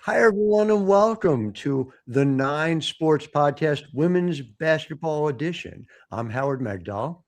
Hi, everyone, and welcome to the Nine Sports Podcast Women's Basketball Edition. I'm Howard Megdal,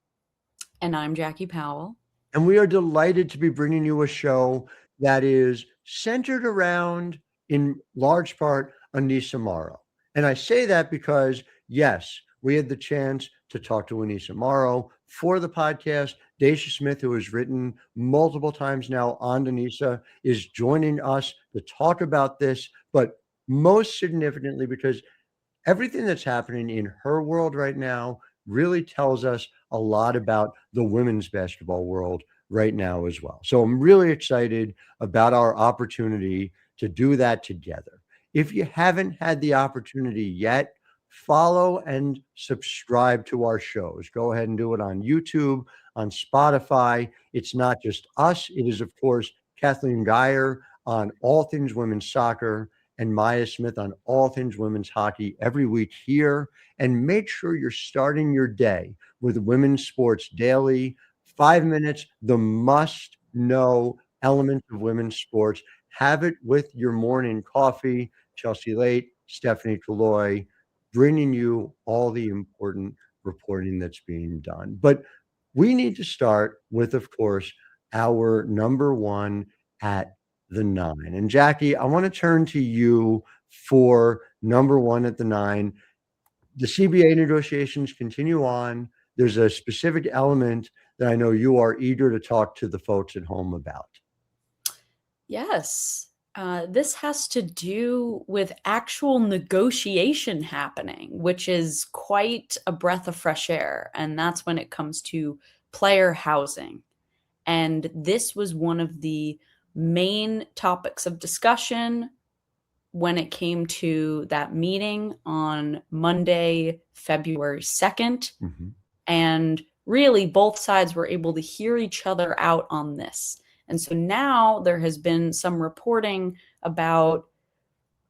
And I'm Jackie Powell. and we are delighted to be bringing you a show that is centered around, in large part, Aneesah Morrow. And I say that because, yes, we had the chance to talk to Aneesah Morrow for the podcast. Deyscha Smith, who has written multiple times now on Aneesah, is joining us to talk about this, but most significantly because everything that's happening in her world right now really tells us a lot about the women's basketball world right now as well. So I'm really excited about our opportunity to do that together. If you haven't had the opportunity yet, follow and subscribe to our shows. Go ahead and do it on YouTube, on Spotify. It's not just us, it is, of course, Kathleen Geyer on all things women's soccer and Maya Smith on all things women's hockey every week here. And make sure you're starting your day with Women's Sports Daily. 5 minutes, the must know elements of women's sports. Have it with your morning coffee. Chelsea Late, Stephanie Killoy, bringing you all the important reporting that's being done. But we need to start with, of course, our number one at the nine. And Jackie, I want to turn to you for number one at the nine. The CBA negotiations continue on. There's a specific element that I know you are eager to talk to the folks at home about. Yes, this has to do with actual negotiation happening, which is quite a breath of fresh air. And that's when it comes to player housing. And this was one of the main topics of discussion when it came to that meeting on Monday, February 2nd. Mm-hmm. And really, both sides were able to hear each other out on this. And so now there has been some reporting about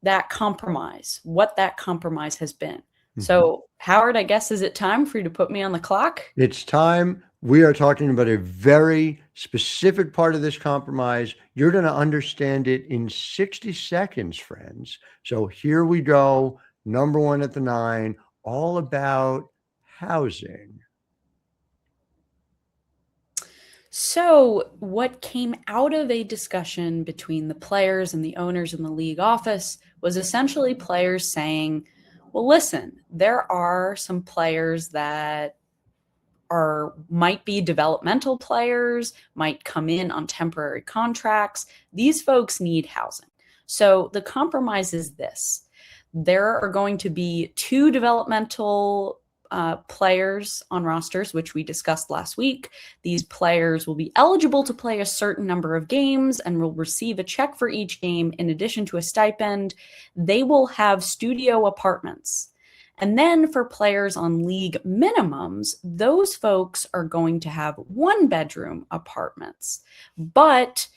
that compromise, what that compromise has been. Mm-hmm. So, Howard, I guess, is it time for you to put me on the clock? It's time. We are talking about a very specific part of this compromise. You're going to understand it in 60 seconds, friends. So here we go. Number one at the nine, all about housing. So, what came out of a discussion between the players and the owners in the league office was essentially players saying, well, listen, there are some players that might be developmental players, might come in on temporary contracts. These folks need housing. So the compromise is this. There are going to be 2 developmental players on rosters, which we discussed last week. These players will be eligible to play a certain number of games and will receive a check for each game in addition to a stipend. They will have studio apartments. And then for players on league minimums, those folks are going to have 1-bedroom apartments. But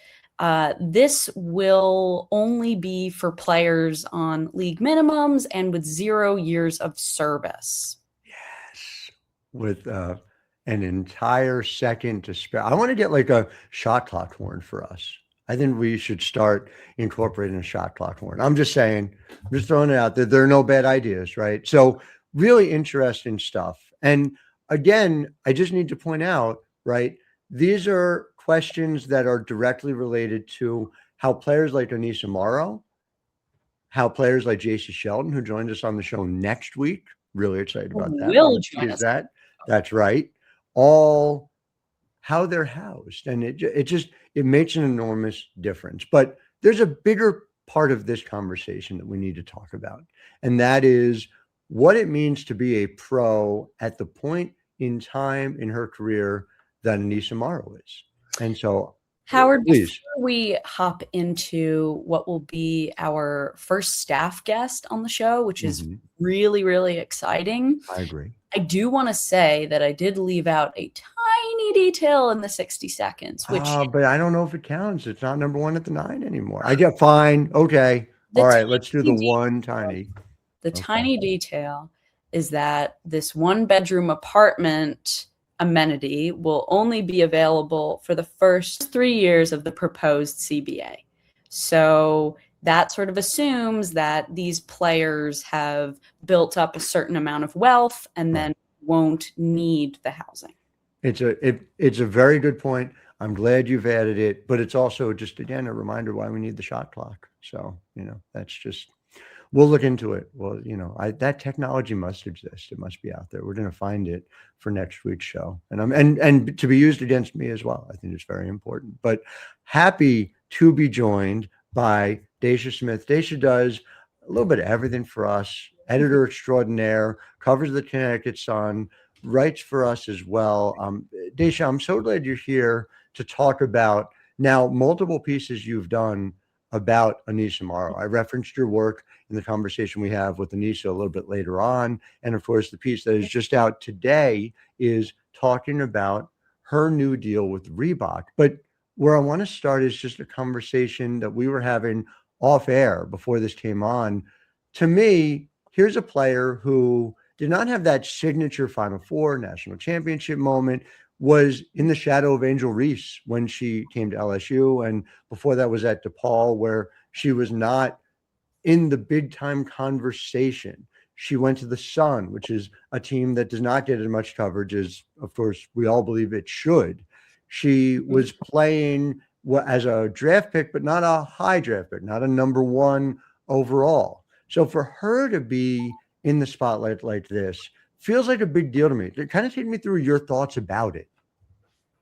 this will only be for players on league minimums and with 0 years of service. Yes, with an entire second to spare. I want to get like a shot clock horn for us. I think we should start incorporating a shot clock horn. I'm just saying, I'm just throwing it out there. There are no bad ideas, right? So really interesting stuff. And again, I just need to point out, right, these are questions that are directly related to how players like Aneesah Morrow, how players like Jacy Sheldon, who joins us on the show next week, really excited about that. Will join us. That's right. All how they're housed. And it makes an enormous difference. But there's a bigger part of this conversation that we need to talk about. And that is what it means to be a pro at the point in time in her career that Aneesah Morrow is. And so, Howard, please. Before we hop into what will be our first staff guest on the show, which is really, really exciting. I agree. I do want to say that I did leave out a tiny detail in the 60 seconds, which but I don't know if it counts. It's not number one at the nine anymore. I get fine. Okay. All right. Let's do the one tiny. The tiny detail is that this 1-bedroom apartment amenity will only be available for the first 3 years of the proposed CBA. So that sort of assumes that these players have built up a certain amount of wealth and then won't need the housing. It's a very good point. I'm glad you've added it, but it's also just, again, a reminder why we need the shot clock. So, that's just, we'll look into it. Well, that technology must exist. It must be out there. We're going to find it for next week's show, and to be used against me as well. I think it's very important. But happy to be joined by Deyscha Smith. Deyscha does a little bit of everything for us. Editor extraordinaire, covers the Conneticut Sun, writes for us as well. Deyscha, I'm so glad you're here to talk about now multiple pieces you've done about Aneesah Morrow. I referenced your work in the conversation we have with Aneesah a little bit later on. And of course, the piece that is just out today is talking about her new deal with Reebok. But where I want to start is just a conversation that we were having off air before this came on. To me, here's a player who did not have that signature Final Four national championship moment, was in the shadow of Angel Reese when she came to LSU. And before that was at DePaul, where she was not in the big time conversation. She went to the Sun, which is a team that does not get as much coverage as, of course, we all believe it should. She was playing as a draft pick, but not a high draft pick, not a number one overall. So for her to be in the spotlight like this feels like a big deal to me. Kind of take me through your thoughts about it.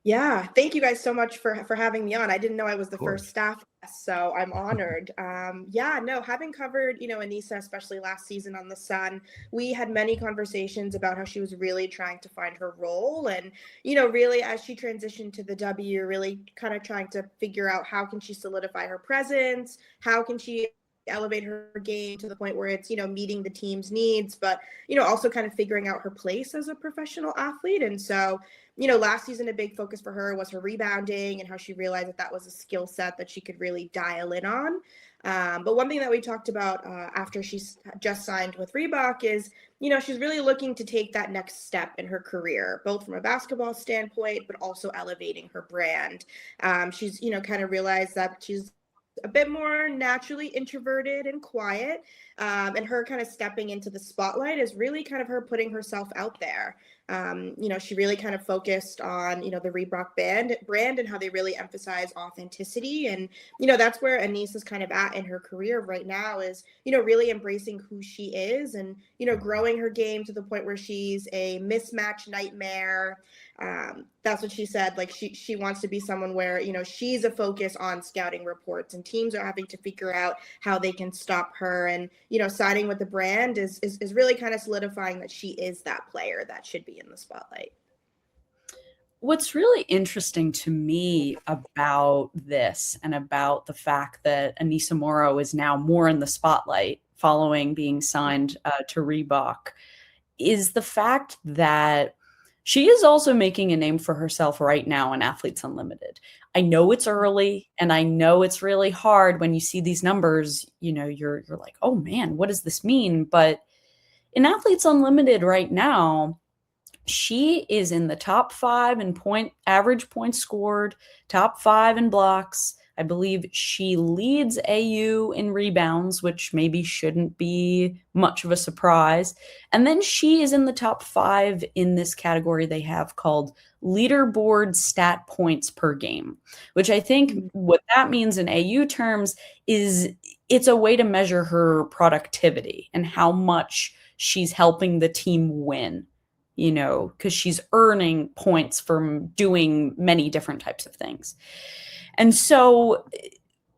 Yeah, thank you guys so much for having me on. I didn't know I was the first staff guest, so I'm honored. Having covered, Aneesah, especially last season on the Sun, we had many conversations about how she was really trying to find her role, and really as she transitioned to the W, really kind of trying to figure out how can she solidify her presence, how can she elevate her game to the point where it's meeting the team's needs, but also kind of figuring out her place as a professional athlete. And so last season a big focus for her was her rebounding and how she realized that was a skill set that she could really dial in on. But one thing that we talked about after she's just signed with Reebok is she's really looking to take that next step in her career, both from a basketball standpoint but also elevating her brand. She's kind of realized that she's a bit more naturally introverted and quiet, and her kind of stepping into the spotlight is really kind of her putting herself out there. She really kind of focused on the Reebok brand and how they really emphasize authenticity, and that's where Aneesah's kind of at in her career right now is really embracing who she is and growing her game to the point where she's a mismatch nightmare. That's what she said. Like she wants to be someone where, she's a focus on scouting reports and teams are having to figure out how they can stop her. And, signing with the brand is really kind of solidifying that she is that player that should be in the spotlight. What's really interesting to me about this and about the fact that Aneesah Morrow is now more in the spotlight following being signed to Reebok is the fact that she is also making a name for herself right now in Athletes Unlimited. I know it's early and I know it's really hard when you see these numbers, you're like, oh man, what does this mean? But in Athletes Unlimited right now, she is in the top 5 in average points scored, top 5 in blocks. I believe she leads AU in rebounds, which maybe shouldn't be much of a surprise. And then she is in the top 5 in this category they have called leaderboard stat points per game, which I think what that means in AU terms is it's a way to measure her productivity and how much she's helping the team win, because she's earning points from doing many different types of things. And so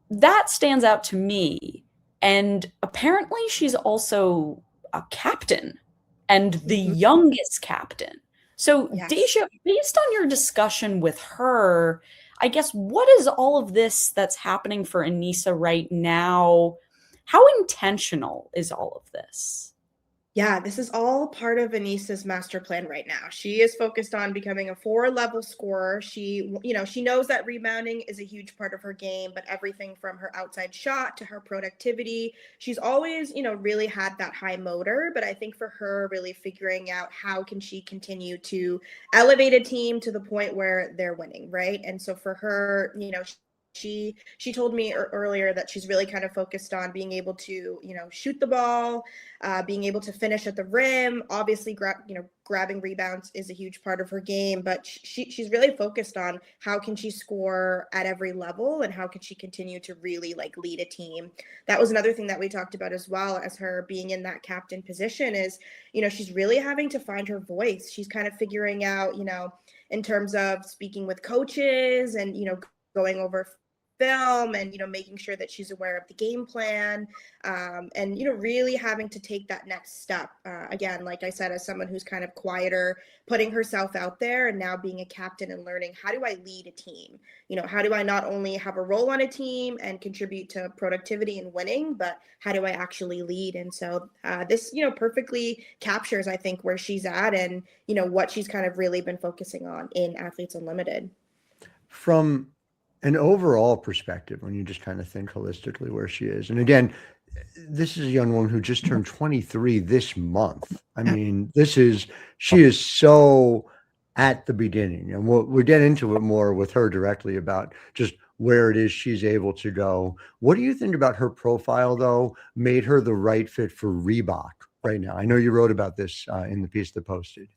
that stands out to me. And apparently she's also a captain and the youngest captain. So yes. Deyscha, based on your discussion with her, I guess, what is all of this that's happening for Aneesah right now? How intentional is all of this? Yeah, this is all part of Aneesah's master plan right now. She is focused on becoming a 4-level scorer. She knows that rebounding is a huge part of her game, but everything from her outside shot to her productivity, she's always, really had that high motor. But I think for her, really figuring out how can she continue to elevate a team to the point where they're winning, right? And so for her, she told me earlier that she's really kind of focused on being able to, shoot the ball, being able to finish at the rim. Obviously, grabbing rebounds is a huge part of her game, but she's really focused on how can she score at every level and how can she continue to really lead a team. That was another thing that we talked about as well as her being in that captain position is, she's really having to find her voice. She's kind of figuring out, in terms of speaking with coaches and, going over film and, making sure that she's aware of the game plan and, really having to take that next step. Again, like I said, as someone who's kind of quieter, putting herself out there and now being a captain and learning, how do I lead a team? How do I not only have a role on a team and contribute to productivity and winning, but how do I actually lead? And so this, perfectly captures, I think, where she's at and, what she's kind of really been focusing on in Athletes Unlimited. From an overall perspective, when you just kind of think holistically where she is. And again, this is a young woman who just turned 23 this month. I mean, she is so at the beginning, and we'll get into it more with her directly about just where it is she's able to go. What do you think about her profile, though, made her the right fit for Reebok right now? I know you wrote about this in the piece that posted.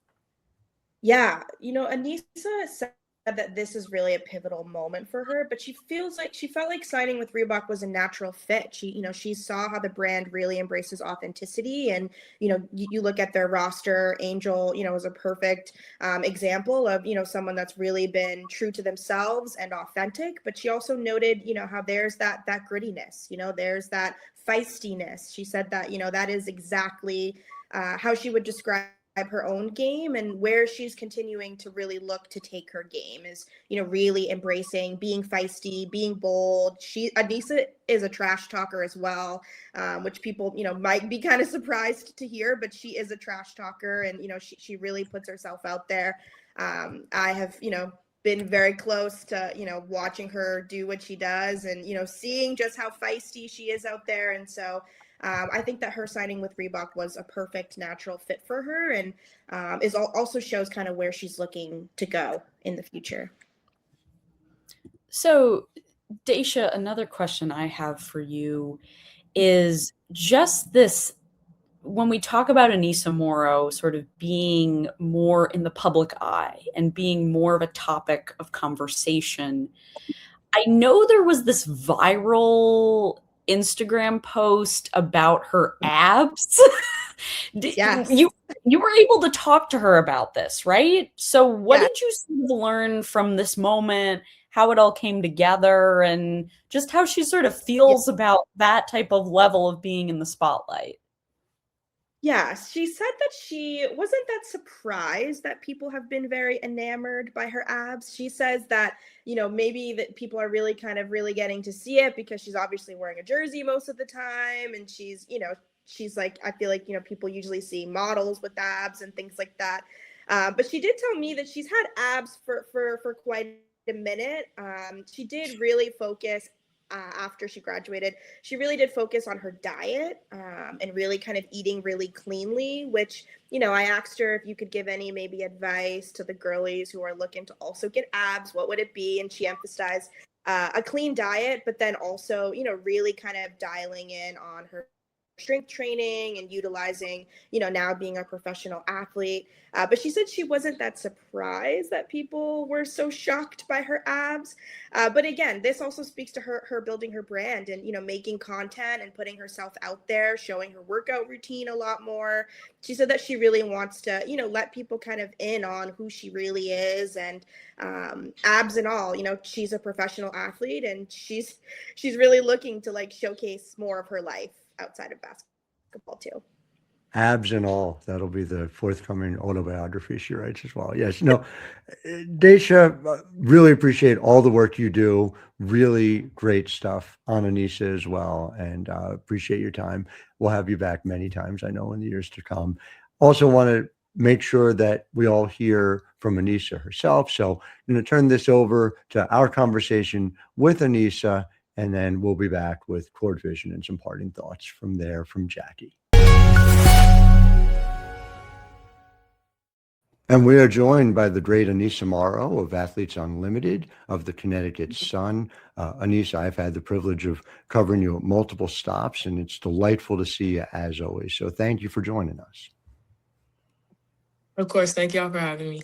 Yeah, Aneesah said that this is really a pivotal moment for her, but she felt like signing with Reebok was a natural fit. She saw how the brand really embraces authenticity, and you look at their roster. Angel, was a perfect example of someone that's really been true to themselves and authentic. But she also noted how there's that grittiness. There's that feistiness. She said that that is exactly how she would describe her own game, and where she's continuing to really look to take her game is, really embracing being feisty, being bold. Aneesah is a trash talker as well, which people, might be kind of surprised to hear, but she is a trash talker and, she really puts herself out there. I have, been very close to, watching her do what she does and, seeing just how feisty she is out there. And so I think that her signing with Reebok was a perfect natural fit for her, and also shows kind of where she's looking to go in the future. So, Deyscha, another question I have for you is just this. When we talk about Aneesah Morrow sort of being more in the public eye and being more of a topic of conversation, I know there was this viral Instagram post about her abs. Yes. You were able to talk to her about this, right? So what did you sort of learn from this moment, how it all came together, and just how she sort of feels about that type of level of being in the spotlight? Yeah, she said that she wasn't that surprised that people have been very enamored by her abs. She says that, maybe that people are really getting to see it because she's obviously wearing a jersey most of the time. And she's like, I feel like, people usually see models with abs and things like that. But she did tell me that she's had abs for quite a minute. She did really focus after she graduated. She really did focus on her diet and really kind of eating really cleanly, which, I asked her if you could give any maybe advice to the girlies who are looking to also get abs, what would it be? And she emphasized a clean diet, but then also, really kind of dialing in on her strength training and utilizing, now being a professional athlete. But she said she wasn't that surprised that people were so shocked by her abs. But again, this also speaks to her building her brand and, making content and putting herself out there, showing her workout routine a lot more. She said that she really wants to, let people kind of in on who she really is, and abs and all, she's a professional athlete and she's really looking to showcase more of her life outside of basketball too. Abs and all. That'll be the forthcoming autobiography she writes as well. Yes. No, Deyscha, really appreciate all the work you do. Really great stuff on Aneesah as well. And appreciate your time. We'll have you back many times, I know, in the years to come. Also want to make sure that we all hear from Aneesah herself. So I'm going to turn this over to our conversation with Aneesah, and then we'll be back with Court Vision and some parting thoughts from there from Jackie. And we are joined by the great Aneesah Morrow of Athletes Unlimited of the Conneticut Sun. Aneesah, I've had the privilege of covering you at multiple stops, and it's delightful to see you as always. So thank you for joining us. Of course. Thank y'all for having me.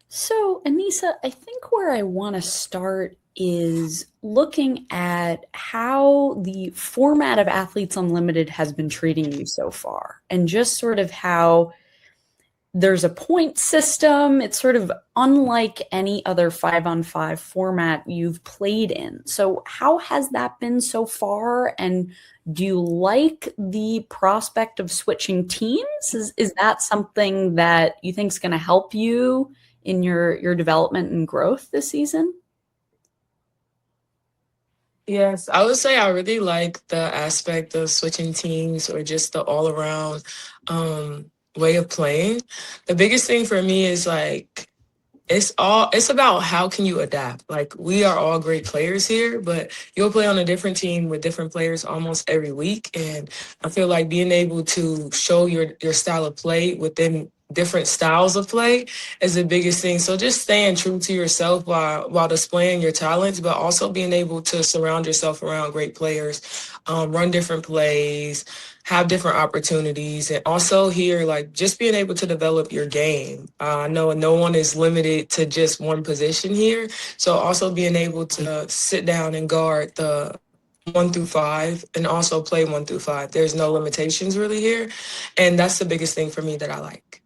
So, Aneesah, I think where I want to start is looking at how the format of Athletes Unlimited has been treating you so far, and just sort of how there's a point system. It's sort of unlike any other 5-on-5 format you've played in. So how has that been so far? And do you like the prospect of switching teams? Is that something that you think is going to help you in your development and growth this season? Yes, I would say I really like the aspect of switching teams or just the all around way of playing. The biggest thing for me is like it's about how can you adapt. Like we are all great players here, but you'll play on a different team with different players almost every week. And I feel like being able to show your style of play within different styles of play is the biggest thing. So just staying true to yourself while displaying your talents, but also being able to surround yourself around great players, run different plays, have different opportunities, and also here, like just being able to develop your game. I know no one is limited to just one position here. So also being able to sit down and guard the 1 through 5 and also play 1 through 5. There's no limitations really here. And that's the biggest thing for me that I like.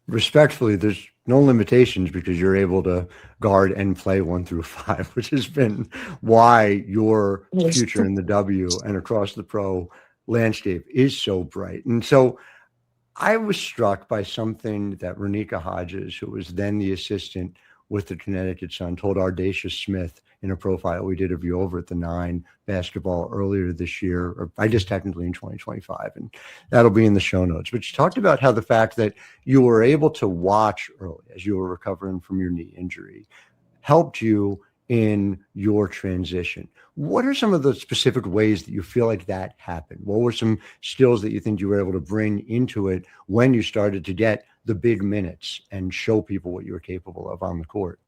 Respectfully, there's no limitations because you're able to guard and play 1 through 5, which has been why your future in the W and across the pro landscape is so bright. And so I was struck by something that Renika Hodges, who was then the assistant with the Connecticut Sun, told our Deyscha Smith in a profile we did of you over at the 9 basketball earlier this year, or I guess technically in 2025, and that'll be in the show notes. But she talked about how the fact that you were able to watch early as you were recovering from your knee injury helped you in your transition. What are some of the specific ways that you feel like that happened? What were some skills that you think you were able to bring into it when you started to get the big minutes and show people what you were capable of on the court?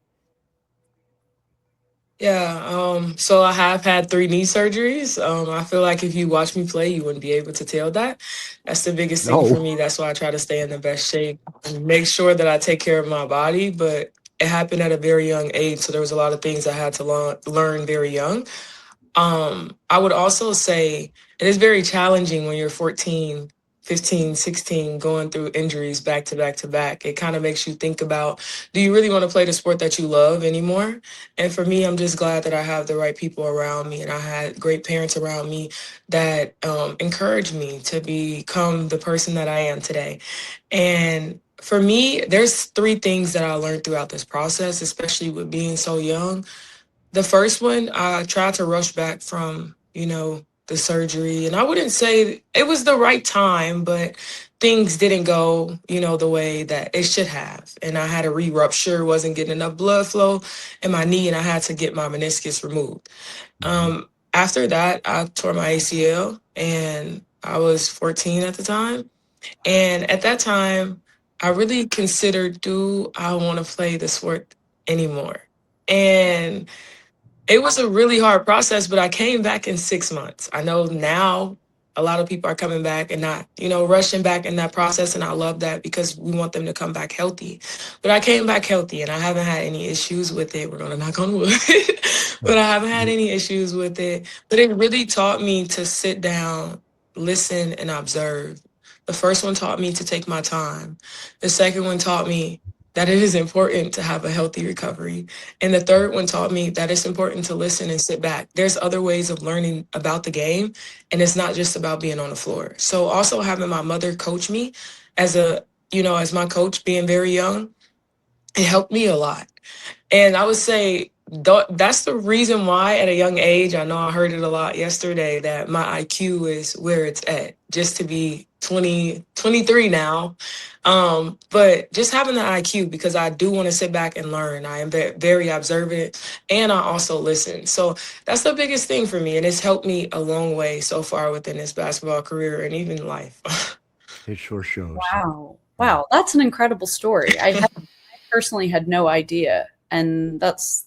Yeah, so I have had 3 knee surgeries. I feel like if you watch me play, you wouldn't be able to tell that. That's the biggest thing for me. That's why I try to stay in the best shape and make sure that I take care of my body. But it happened at a very young age, so there was a lot of things I had to learn very young. I would also say it is very challenging when you're 14, 15, 16, going through injuries back to back to back. It kind of makes you think about, do you really want to play the sport that you love anymore? And for me, I'm just glad that I have the right people around me and I had great parents around me that encouraged me to become the person that I am today. And for me, there's 3 things that I learned throughout this process, especially with being so young. The first one, I tried to rush back from, the surgery. And I wouldn't say it was the right time, but things didn't go, the way that it should have. And I had a re-rupture, wasn't getting enough blood flow in my knee, and I had to get my meniscus removed. After that, I tore my ACL, and I was 14 at the time. And at that time, I really considered, do I want to play the sport anymore? And it was a really hard process, but I came back in 6 months. I know now a lot of people are coming back and not, rushing back in that process. And I love that because we want them to come back healthy. But I came back healthy and I haven't had any issues with it. We're going to knock on wood. But I haven't had any issues with it. But it really taught me to sit down, listen, and observe. The first one taught me to take my time. The second one taught me that it is important to have a healthy recovery. And the third one taught me that it's important to listen and sit back. There's other ways of learning about the game, and it's not just about being on the floor. So also having my mother coach me as as my coach being very young, it helped me a lot. And I would say that's the reason why at a young age, I know I heard it a lot yesterday, that my IQ is where it's at, just to be 23 now. But just having the IQ, because I do want to sit back and learn. I am very observant and I also listen. So that's the biggest thing for me. And it's helped me a long way so far within this basketball career and even life. It sure shows. Wow. Wow, that's an incredible story. I personally had no idea, and that's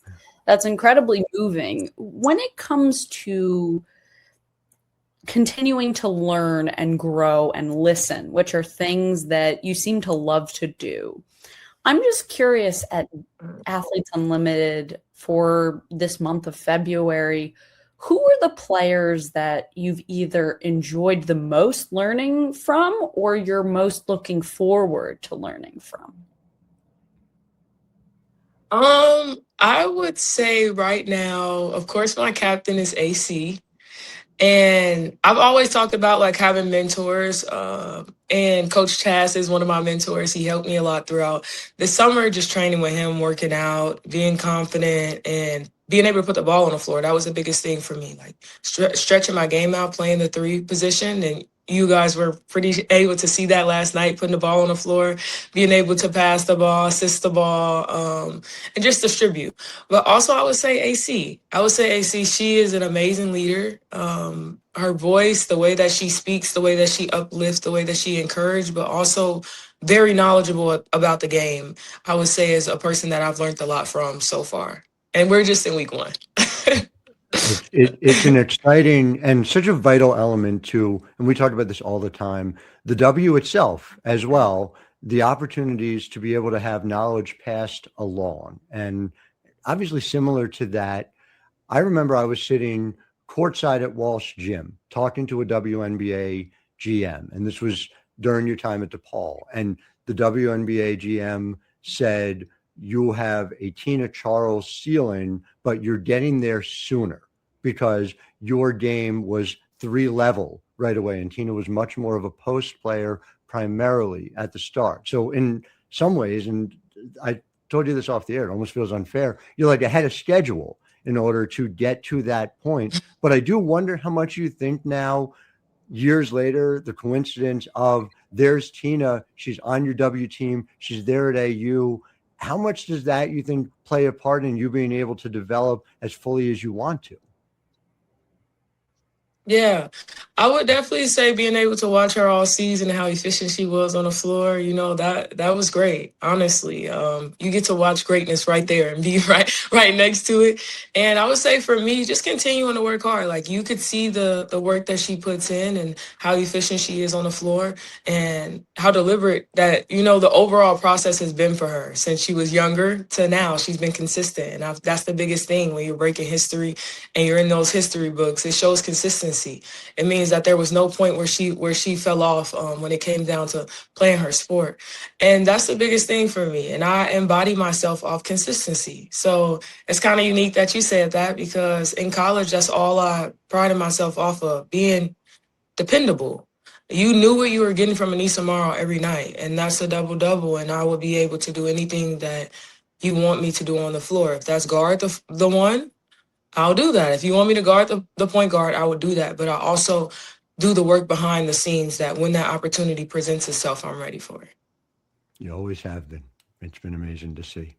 incredibly moving. When it comes to continuing to learn and grow and listen, which are things that you seem to love to do, I'm just curious at Athletes Unlimited for this month of February, who are the players that you've either enjoyed the most learning from or you're most looking forward to learning from? I would say right now, of course, my captain is AC. And I've always talked about like having mentors. And Coach Chaz is one of my mentors. He helped me a lot throughout the summer, just training with him, working out, being confident, and being able to put the ball on the floor. That was the biggest thing for me, like stretching my game out, playing the 3 position. And you guys were pretty able to see that last night, putting the ball on the floor, being able to pass the ball, assist the ball, and just distribute. But also, I would say AC. She is an amazing leader. Her voice, the way that she speaks, the way that she uplifts, the way that she encourages, but also very knowledgeable about the game. I would say is a person that I've learned a lot from so far. And we're just in week 1. It's an exciting and such a vital element to, and we talk about this all the time, the W itself as well, the opportunities to be able to have knowledge passed along. And obviously similar to that, I remember I was sitting courtside at Walsh Gym talking to a WNBA GM, and this was during your time at DePaul. And the WNBA GM said, you have a Tina Charles ceiling, but you're getting there sooner because your game was 3-level right away. And Tina was much more of a post player primarily at the start. So in some ways, and I told you this off the air, it almost feels unfair, you're like ahead of schedule in order to get to that point. But I do wonder how much you think now, years later, the coincidence of there's Tina, she's on your W team, she's there at AU. How much does that, you think, play a part in you being able to develop as fully as you want to? Yeah, I would definitely say being able to watch her all season and how efficient she was on the floor, that was great. Honestly, you get to watch greatness right there and be right next to it. And I would say for me, just continuing to work hard. Like you could see the work that she puts in and how efficient she is on the floor and how deliberate that the overall process has been for her since she was younger to now. She's been consistent, and that's the biggest thing when you're breaking history and you're in those history books. It shows consistency. It means that there was no point where she fell off when it came down to playing her sport. And that's the biggest thing for me. And I embody myself off consistency. So it's kind of unique that you said that, because in college, that's all I prided myself off of, being dependable. You knew what you were getting from Aneesah Morrow every night, and that's a double-double, and I would be able to do anything that you want me to do on the floor. If that's guard the one, I'll do that. If you want me to guard the point guard, I would do that. But I also do the work behind the scenes that when that opportunity presents itself, I'm ready for it. You always have been. It's been amazing to see.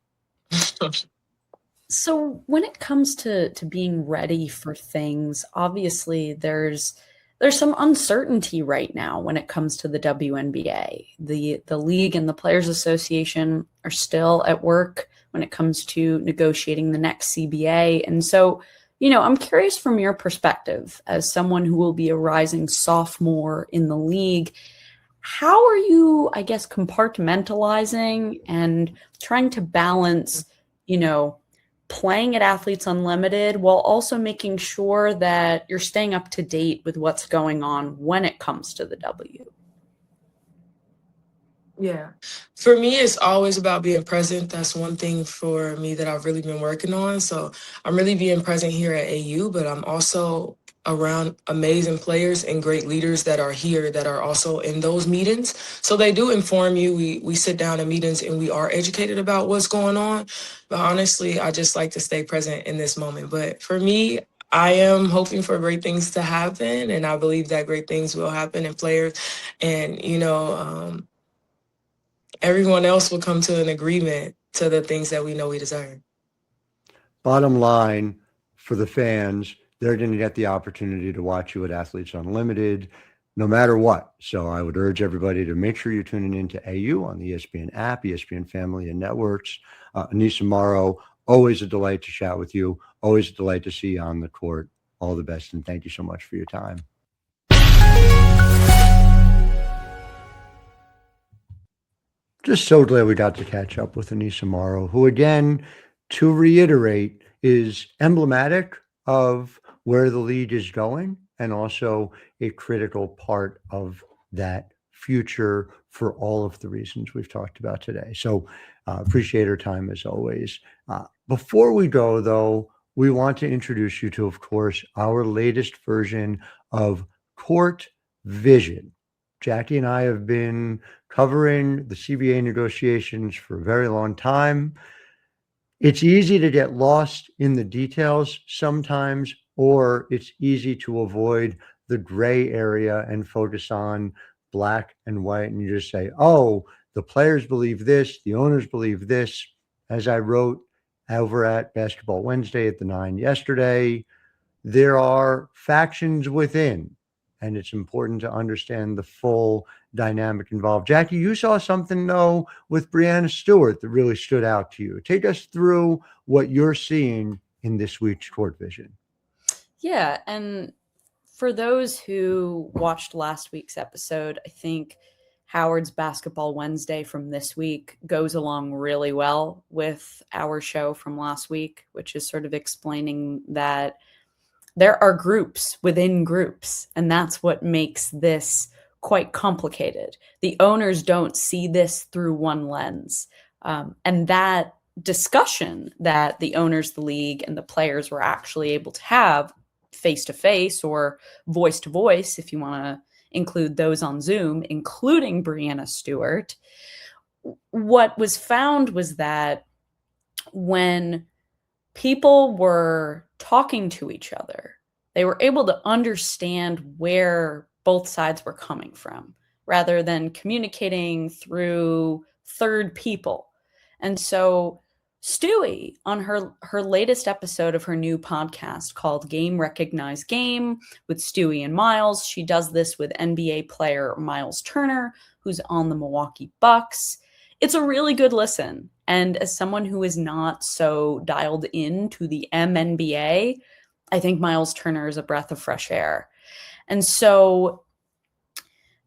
So when it comes to being ready for things, obviously there's some uncertainty right now when it comes to the WNBA. The league and the Players Association are still at work when it comes to negotiating the next CBA. And so, I'm curious from your perspective as someone who will be a rising sophomore in the league, how are you, I guess, compartmentalizing and trying to balance, playing at Athletes Unlimited while also making sure that you're staying up to date with what's going on when it comes to the W? Yeah. For me, it's always about being present. That's one thing for me that I've really been working on. So I'm really being present here at AU, but I'm also around amazing players and great leaders that are here that are also in those meetings. So they do inform you. We sit down in meetings and we are educated about what's going on. But honestly, I just like to stay present in this moment. But for me, I am hoping for great things to happen, and I believe that great things will happen in players. And, everyone else will come to an agreement to the things that we know we deserve. Bottom line, for the fans, they're going to get the opportunity to watch you at Athletes Unlimited. no matter what. So I would urge everybody to make sure you're tuning into AU on the ESPN app, ESPN Family and Networks. Aneesah Morrow, always a delight to chat with you. Always a delight to see you on the court. All the best, and thank you so much for your time. Just so glad we got to catch up with Aneesah Morrow, who, again, to reiterate, is emblematic of where the league is going and also a critical part of that future for all of the reasons we've talked about today. So appreciate her time as always. Before we go, though, we want to introduce you to, of course, our latest version of Court Vision. Jackie and I have been covering the CBA negotiations for a very long time. It's easy to get lost in the details sometimes, or it's easy to avoid the gray area and focus on black and white. And you just say, oh, the players believe this, the owners believe this. As I wrote over at Basketball Wednesday at the 9 yesterday, there are factions within, and it's important to understand the full dynamic involved. Jackie, you saw something, though, with Breanna Stewart that really stood out to you. Take us through what you're seeing in this week's Court Vision. Yeah, and for those who watched last week's episode, I think Howard's Basketball Wednesday from this week goes along really well with our show from last week, which is sort of explaining that there are groups within groups, and that's what makes this quite complicated. The owners don't see this through one lens. And that discussion that the owners, the league, and the players were actually able to have face-to-face or voice-to-voice, if you want to include those on Zoom, including Breanna Stewart, what was found was that when people were talking to each other, they were able to understand where both sides were coming from rather than communicating through third people. And so Stewie, on her latest episode of her new podcast called Game Recognize Game with Stewie and Myles, she does this with NBA player Myles Turner, who's on the Milwaukee Bucks. It's a really good listen. And as someone who is not so dialed into the MNBA, I think Myles Turner is a breath of fresh air. And so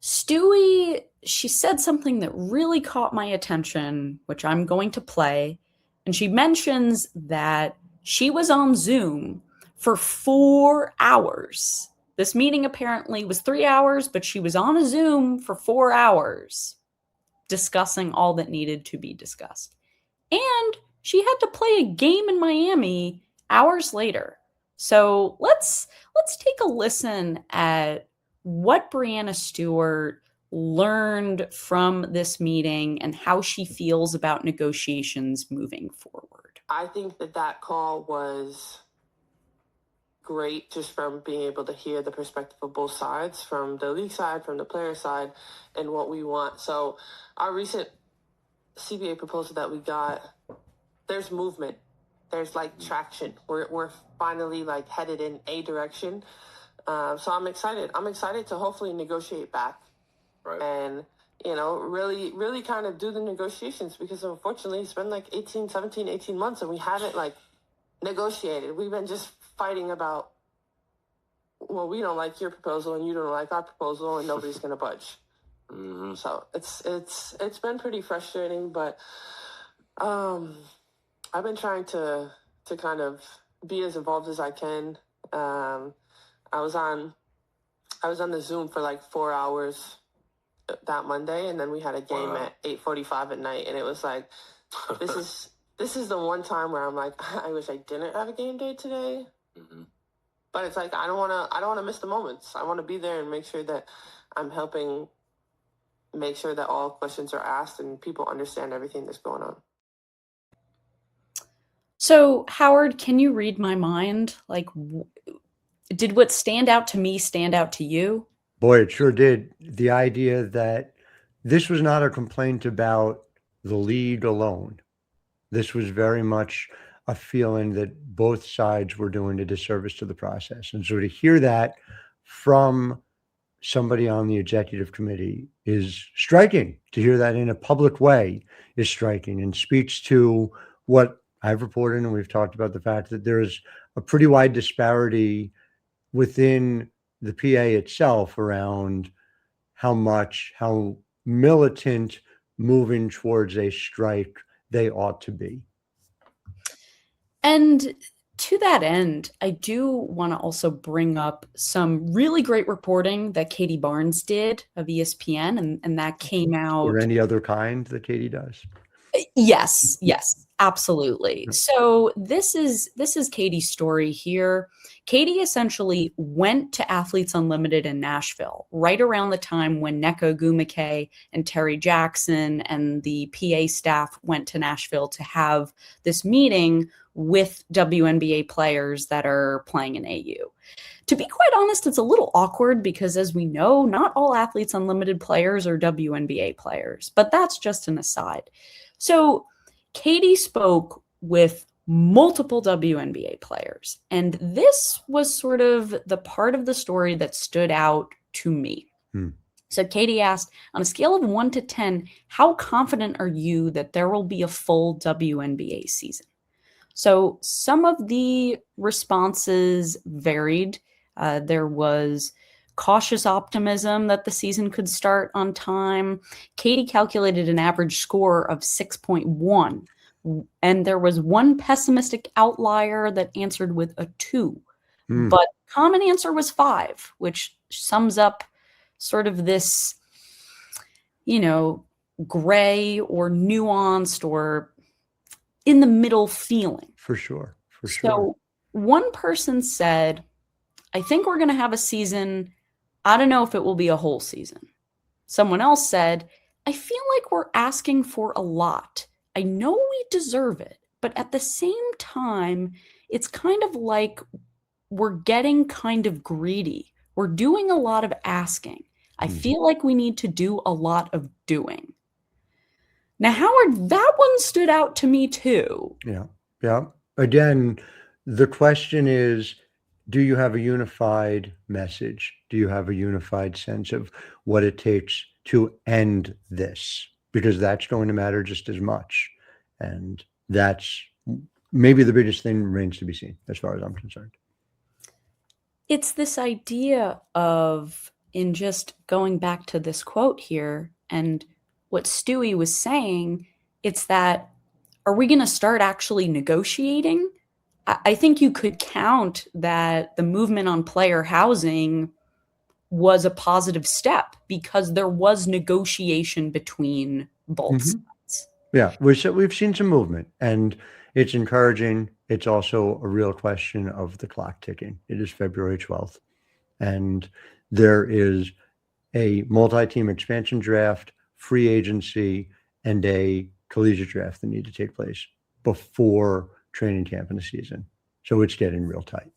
Stewie, she said something that really caught my attention, which I'm going to play. And she mentions that she was on Zoom for 4 hours. This meeting apparently was 3 hours, but she was on a Zoom for 4 hours discussing all that needed to be discussed. And she had to play a game in Miami hours later. So let's take a listen at what Breanna Stewart learned from this meeting and how she feels about negotiations moving forward. I think that call was great just from being able to hear the perspective of both sides, from the league side, from the player side, and what we want. So our recent CBA proposal that we got, there's movement. There's like traction. We're finally like headed in a direction. So I'm excited. I'm excited to hopefully negotiate back. Right. And, really, really kind of do the negotiations, because unfortunately it's been like 18 months and we haven't like negotiated. We've been just fighting about, well, we don't like your proposal and you don't like our proposal and nobody's going to budge. Mm-hmm. So it's been pretty frustrating, but I've been trying to kind of be as involved as I can. I was on the Zoom for like 4 hours that Monday, and then we had a game at 8:45 at night, and it was like, this is the one time where I'm like, I wish I didn't have a game day today. Mm-hmm. But it's like I don't want to miss the moments. I want to be there and make sure that I'm helping make sure that all questions are asked and people understand everything that's going on. So, Howard, can you read my mind? Like, did what stand out to me stand out to you? Boy, it sure did. The idea that this was not a complaint about the league alone. This was very much a feeling that both sides were doing a disservice to the process. And so to hear that from somebody on the executive committee is striking. To hear that in a public way is striking and speaks to what I've reported, and we've talked about the fact that there is a pretty wide disparity within the PA itself around how militant moving towards a strike they ought to be. And to that end, I do want to also bring up some really great reporting that Katie Barnes did of ESPN, and that came out. Or any other kind that Katie does. Yes, absolutely. So this is Katie's story here. Katie essentially went to Athletes Unlimited in Nashville right around the time when Nneka Ogwumike and Terry Jackson and the PA staff went to Nashville to have this meeting with WNBA players that are playing in AU. To be quite honest, it's a little awkward because, as we know, not all Athletes Unlimited players are WNBA players, but that's just an aside. So Katie spoke with multiple WNBA players, and this was sort of the part of the story that stood out to me. So Katie asked, on a scale of 1 to 10, how confident are you that there will be a full WNBA season? So some of the responses varied. There was cautious optimism that the season could start on time. Katie calculated an average score of 6.1, and there was one pessimistic outlier that answered with a 2. But common answer was 5, which sums up sort of this, gray or nuanced or in the middle feeling. For sure. So one person said, I think we're going to have a season. I don't know if it will be a whole season. Someone else said, I feel like we're asking for a lot. I know we deserve it, but at the same time, it's kind of like we're getting kind of greedy. We're doing a lot of asking. I feel like we need to do a lot of doing. Now, Howard, that one stood out to me too. Yeah. Again, the question is, do you have a unified message? Do you have a unified sense of what it takes to end this? Because that's going to matter just as much. And that's maybe the biggest thing remains to be seen, as far as I'm concerned. It's this idea of, in just going back to this quote here and what Stewie was saying, it's that, are we going to start actually negotiating? I think you could count that the movement on player housing was a positive step because there was negotiation between both sides. Yeah, we've seen some movement, and it's encouraging. It's also a real question of the clock ticking. It is February 12th, and there is a multi-team expansion draft, free agency, and a collegiate draft that need to take place before training camp in the season. So it's getting real tight.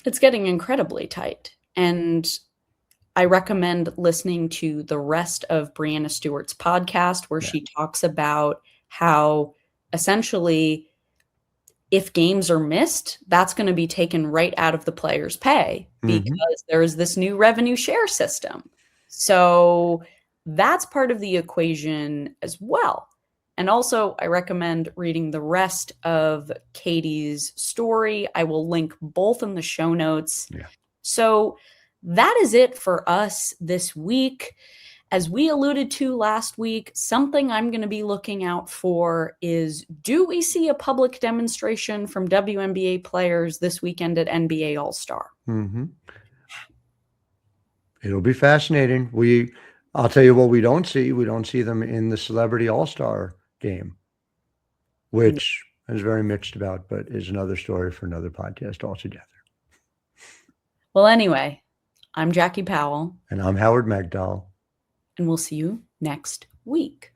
It's getting incredibly tight. And I recommend listening to the rest of Breanna Stewart's podcast, where she talks about how essentially if games are missed, that's going to be taken right out of the player's pay because there's this new revenue share system. So that's part of the equation as well. And also, I recommend reading the rest of Katie's story. I will link both in the show notes. Yeah. So that is it for us this week. As we alluded to last week, something I'm going to be looking out for is, do we see a public demonstration from WNBA players this weekend at NBA All-Star? It'll be fascinating. I'll tell you what we don't see. We don't see them in the Celebrity All-Star game, which is very mixed about, but is another story for another podcast altogether. Well, anyway, I'm Jackie Powell. And I'm Howard Magdahl. And we'll see you next week.